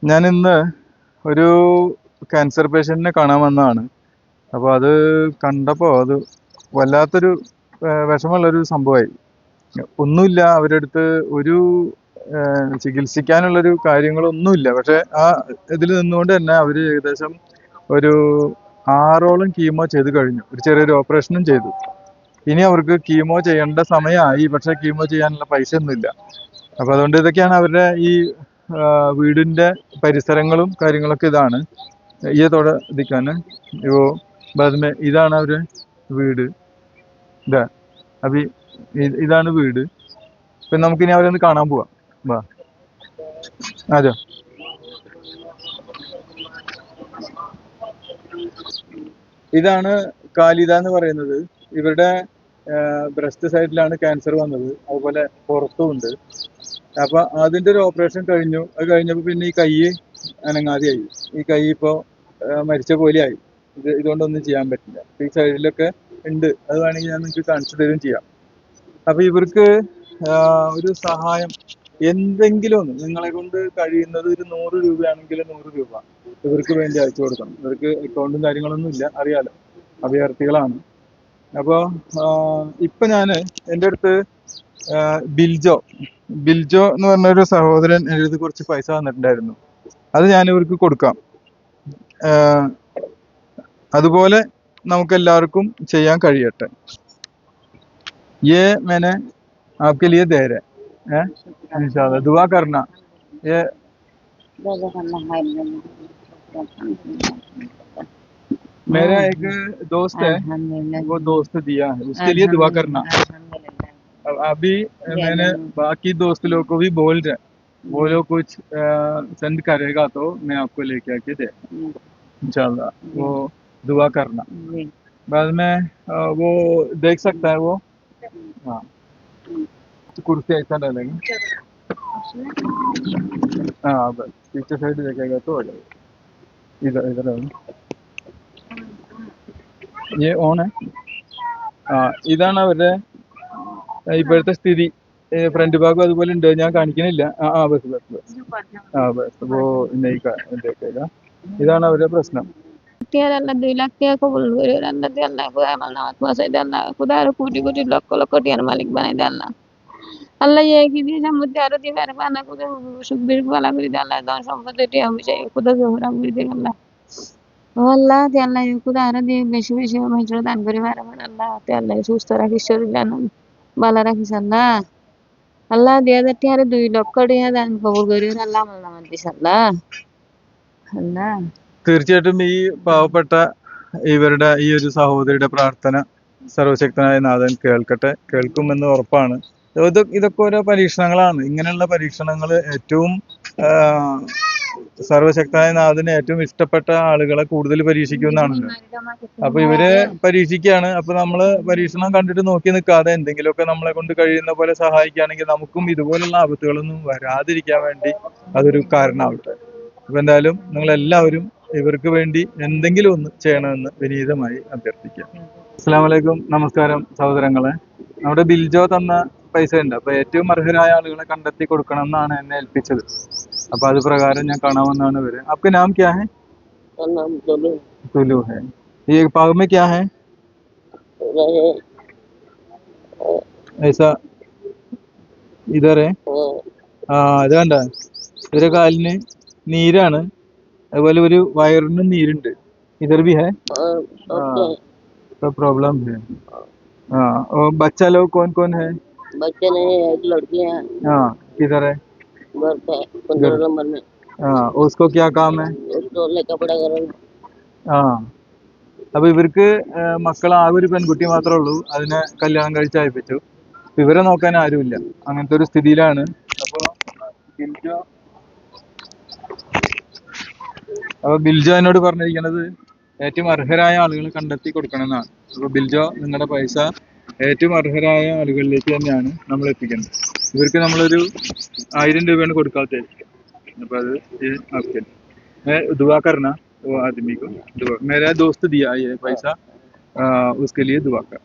ഞാൻ ഇന്ന് ഒരു ക്യാൻസർ പേഷ്യന്റിനെ കാണാൻ വന്നതാണ്. അപ്പോൾ അത് കണ്ടപ്പോൾ അത് വല്ലാത്തൊരു വിഷമമുള്ളൊരു സംഭവമായി. ഒന്നുമില്ല അവരുടെ അടുത്ത്, ഒരു ചികിത്സിക്കാനുള്ളൊരു കാര്യങ്ങളൊന്നുമില്ല. പക്ഷെ ആ ഇതിൽ നിന്നുകൊണ്ട് തന്നെ അവർ ഏകദേശം ഒരു 6ഓളം കീമോ ചെയ്ത് കഴിഞ്ഞു. ഒരു ചെറിയൊരു ഓപ്പറേഷനും ചെയ്തു. ഇനി അവർക്ക് കീമോ ചെയ്യേണ്ട സമയമായി, പക്ഷെ കീമോ ചെയ്യാനുള്ള പൈസ ഒന്നുമില്ല. അപ്പൊ അതുകൊണ്ട് ഇതൊക്കെയാണ് അവരുടെ ഈ വീടിന്റെ പരിസരങ്ങളും കാര്യങ്ങളൊക്കെ ഇതാണ്. ഈ തോടെ ദിക്കാന് ഇതാണ് അവരുടെ വീട്. ഇതാ അപ്പൊ ഇതാണ് വീട്. ഇപ്പൊ നമുക്കിനി അവരെ ഒന്ന് കാണാൻ പോവാം. വാ, അതെ. ഇതാണ് കാലിത എന്ന് പറയുന്നത്. ഇവരുടെ ബ്രസ്റ്റ് സൈഡിലാണ് ക്യാൻസർ വന്നത്, അതുപോലെ പുറത്തും ഉണ്ട്. അപ്പൊ അതിന്റെ ഒരു ഓപ്പറേഷൻ കഴിഞ്ഞു. അത് കഴിഞ്ഞപ്പോ പിന്നെ ഈ കൈ അനങ്ങാതെയായി. ഈ കൈ ഇപ്പോ മരിച്ച പോലെയായി. ഇതുകൊണ്ടൊന്നും ചെയ്യാൻ പറ്റില്ല. ഈ സൈഡിലൊക്കെ ഉണ്ട്, അത് വേണമെങ്കിൽ ഞാൻ നിങ്ങൾക്ക് കാണിച്ചു തരും ചെയ്യാം. അപ്പൊ ഇവർക്ക് ഒരു സഹായം എന്തെങ്കിലും ഒന്ന് നിങ്ങളെ കൊണ്ട് കഴിയുന്നത്, ഒരു 100 രൂപയാണെങ്കിൽ 100 രൂപ ഇവർക്ക് വേണ്ടി അയച്ചു കൊടുക്കണം. ഇവർക്ക് അക്കൗണ്ടും കാര്യങ്ങളൊന്നും ഇല്ല, അറിയാലോ, അഭയാർത്ഥികളാണ്. അപ്പൊ ഇപ്പൊ ഞാന് എൻ്റെ അടുത്ത് ബിൽജോ ബിൽജോ എന്ന് പറഞ്ഞൊരു സഹോദരൻ എൻ്റെ അടുത്ത് കുറച്ച് പൈസ തന്നിട്ടുണ്ടായിരുന്നു. അത് ഞാൻ ഇവർക്ക് കൊടുക്കാം. അതുപോലെ നമുക്ക് എല്ലാവർക്കും ചെയ്യാൻ കഴിയട്ടെ. ये मैंने आपके लिए दे रहे हैं, इंशाल्लाह दुआ करना। ये मेरा एक दोस्त है, वो दोस्त दिया है, उसके लिए दुआ करना। अब अभी मैंने बाकी दोस्त लोगों को भी बोल रहे, वो लोग कुछ सेंड करेगा तो मैं आपको लेके आके दे, इंशाल्लाह। वो दुआ करना। बाद में वो देख सकता है वो। हाँ, तो कुर्सी ऐसा डालेंगे। हाँ, बस पीछे साइड देखेगा तो हो जाएगा। इधर इधर ये ഓൺ है. ഇതാണ് അവരുടെ ഇപ്പോഴത്തെ സ്ഥിതി. ഫ്രണ്ട് ഭാഗം അതുപോലെ ഉണ്ട്, ഞാൻ കാണിക്കുന്നില്ല. ബസ് ബസ് ബസ് ബസ് അപ്പോ ഇതാണ് അവരുടെ പ്രശ്നം. Allah 2 লাখ টাকা কবুল করে আল্লাহ দিয়ে আল্লাহ আমার নামাজ পৌঁছাই দেন না, খুদা আরো কোটি কোটি লক্ষ লক্ষ টিয়ার মালিক বানাই দেন না। আল্লাহ কি দিয়ে সম্পত্তি আরো দিবে আর বানা খুদা সুখবীর বালা করে দেন আল্লাহ, ধন সম্পত্তি টিয়া হইছে খুদা জোহরা করে দেন আল্লাহ। ও আল্লাহ তে আল্লাহ খুদা আরো দিয়ে বেশি বেশি মানুষের দান করে মারাবেন আল্লাহ। তে আল্লাহ সুস্থ রাখিস, শরীর জান বালা রাখিস আল্লাহ। আল্লাহ 2000 টিয়ার 2 লক্ষ টিয়া দান কবুল করে আল্লাহ আমার নামাজ দিস আল্লাহ। আল্লাহ തീർച്ചയായിട്ടും ഈ പാവപ്പെട്ട ഇവരുടെ ഈ ഒരു സഹോദരിയുടെ പ്രാർത്ഥന സർവശക്തനായ നാഥൻ കേൾക്കട്ടെ, കേൾക്കുമെന്ന് ഉറപ്പാണ്. ഇതൊക്കെ ഓരോ പരീക്ഷണങ്ങളാണ്. ഇങ്ങനെയുള്ള പരീക്ഷണങ്ങൾ ഏറ്റവും സർവശക്തനായ നാഥന് ഏറ്റവും ഇഷ്ടപ്പെട്ട ആളുകളെ കൂടുതൽ പരീക്ഷിക്കുമെന്നാണല്ലോ. അപ്പൊ ഇവര് പരീക്ഷിക്കുകയാണ്. അപ്പൊ നമ്മള് പരീക്ഷണം കണ്ടിട്ട് നോക്കി നിൽക്കാതെ എന്തെങ്കിലുമൊക്കെ നമ്മളെ കൊണ്ട് കഴിയുന്ന പോലെ സഹായിക്കുകയാണെങ്കിൽ നമുക്കും ഇതുപോലുള്ള ആപത്തുകളൊന്നും വരാതിരിക്കാൻ വേണ്ടി അതൊരു കാരണമാവട്ടെ. അപ്പൊ എന്തായാലും നിങ്ങളെല്ലാവരും ഇവർക്ക് വേണ്ടി എന്തെങ്കിലും ഒന്ന് ചെയ്യണമെന്ന് വിനീതമായി അഭ്യർത്ഥിക്കാം. അസ്സലാമു അലൈക്കും, നമസ്കാരം സഹോദരങ്ങളെ. നമ്മുടെ ബിൽജോ തന്ന പൈസ ഉണ്ട്. അപ്പൊ ഏറ്റവും അർഹരായ ആളുകളെ കണ്ടെത്തി കൊടുക്കണം എന്നാണ് എന്നെ ഏൽപ്പിച്ചത്. അപ്പൊ അത് പ്രകാരം ഞാൻ കാണാമെന്നാണ് ഇവര്. आपका नाम क्या है? नाम टुलू टुलू है। ये पाव में क्या है ऐसा? इधर है. ഇത് കണ്ട, ഇവരെ കാലിന് നീരാണ്, അതുപോലെ ഒരു വയറിനും നീരുണ്ട്. इधर भी है. तो प्रॉब्लम है. हाँ, और बच्चा लोग कौन कौन है? बच्चे नहीं, एक लड़की है। हाँ, किधर है? घर पे 15 नंबर में। हाँ, उसको क्या काम है? उसको कपड़ा करना। ആ അപ്പൊ ഇവർക്ക് മക്കളാകെ ഒരു പെൺകുട്ടി മാത്രമേ ഉള്ളൂ. അതിനെ കല്യാണം കഴിച്ച് അയപ്പിച്ചു. ഇവരെ നോക്കാൻ ആരുമില്ല. അങ്ങനത്തെ ഒരു സ്ഥിതിയിലാണ്. അപ്പൊ ബിൽജോ എന്നോട് പറഞ്ഞിരിക്കുന്നത് ഏറ്റവും അർഹരായ ആളുകളെ കണ്ടെത്തി കൊടുക്കണം എന്നാണ്. അപ്പൊ ബിൽജോ, നിങ്ങളുടെ പൈസ ഏറ്റവും അർഹരായ ആളുകളിലേക്ക് തന്നെയാണ് നമ്മൾ എത്തിക്കുന്നത്. ഇവർക്ക് നമ്മളൊരു 1000 രൂപയാണ് കൊടുക്കാത്തത്. അപ്പൊ അത് दुआ करना वो आदमी को। दुआ, मेरा दोस्त दिया ये पैसा, उसके लिए दुआ कर.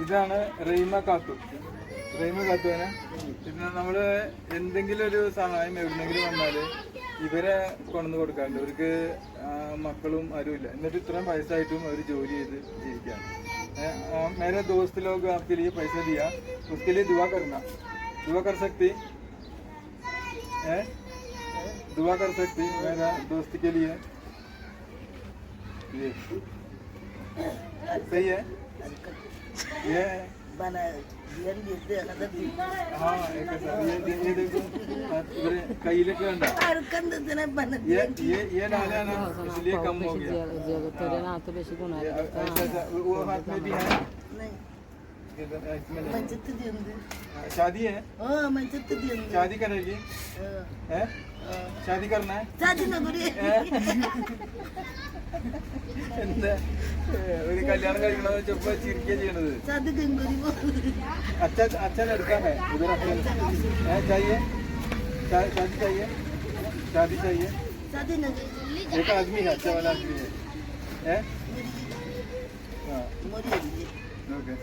ഇതാണ് റീമ കാത്തു. റഹീമ ഖാത്തൂനെ പിന്നെ നമ്മള് എന്തെങ്കിലും ഒരു സഹായം എവിടെന്നെങ്കിലും വന്നാല് ഇവരെ കൊണ്ടു കൊടുക്കാറുണ്ട്. ഇവർക്ക് മക്കളും ആരും ഇല്ല, എന്നിട്ട് ഇത്രയും വയസ്സായിട്ടും അവർ ജോലി ചെയ്ത് ജീവിക്കുകയാണ്. मेरे दोस्त लोग आपके लिए पैसे दिया, उसके लिए दुआ करना, दुआ कर सकती है, दुआ कर सकती मेरा दोस्त के लिए, ये सही है ये हाँ ये देखो इधर കയ്യിലൊക്കെ ഉണ്ട് ये डाला ना इसलिए कम हो गया वो हाथ में भी है शादी है शादी करेगी है शादी करना है എന്താ ഒരു കല്യാണം കഴിക്കണമെന്ന് വെച്ചപ്പോ ചിരിക്കുക ചെയ്യണത് अच्छा लड़का है उधर चाहिए शादी चाहिए शादी चाहिए एक आदमी है अच्छा वाला आदमी है हाँ ओके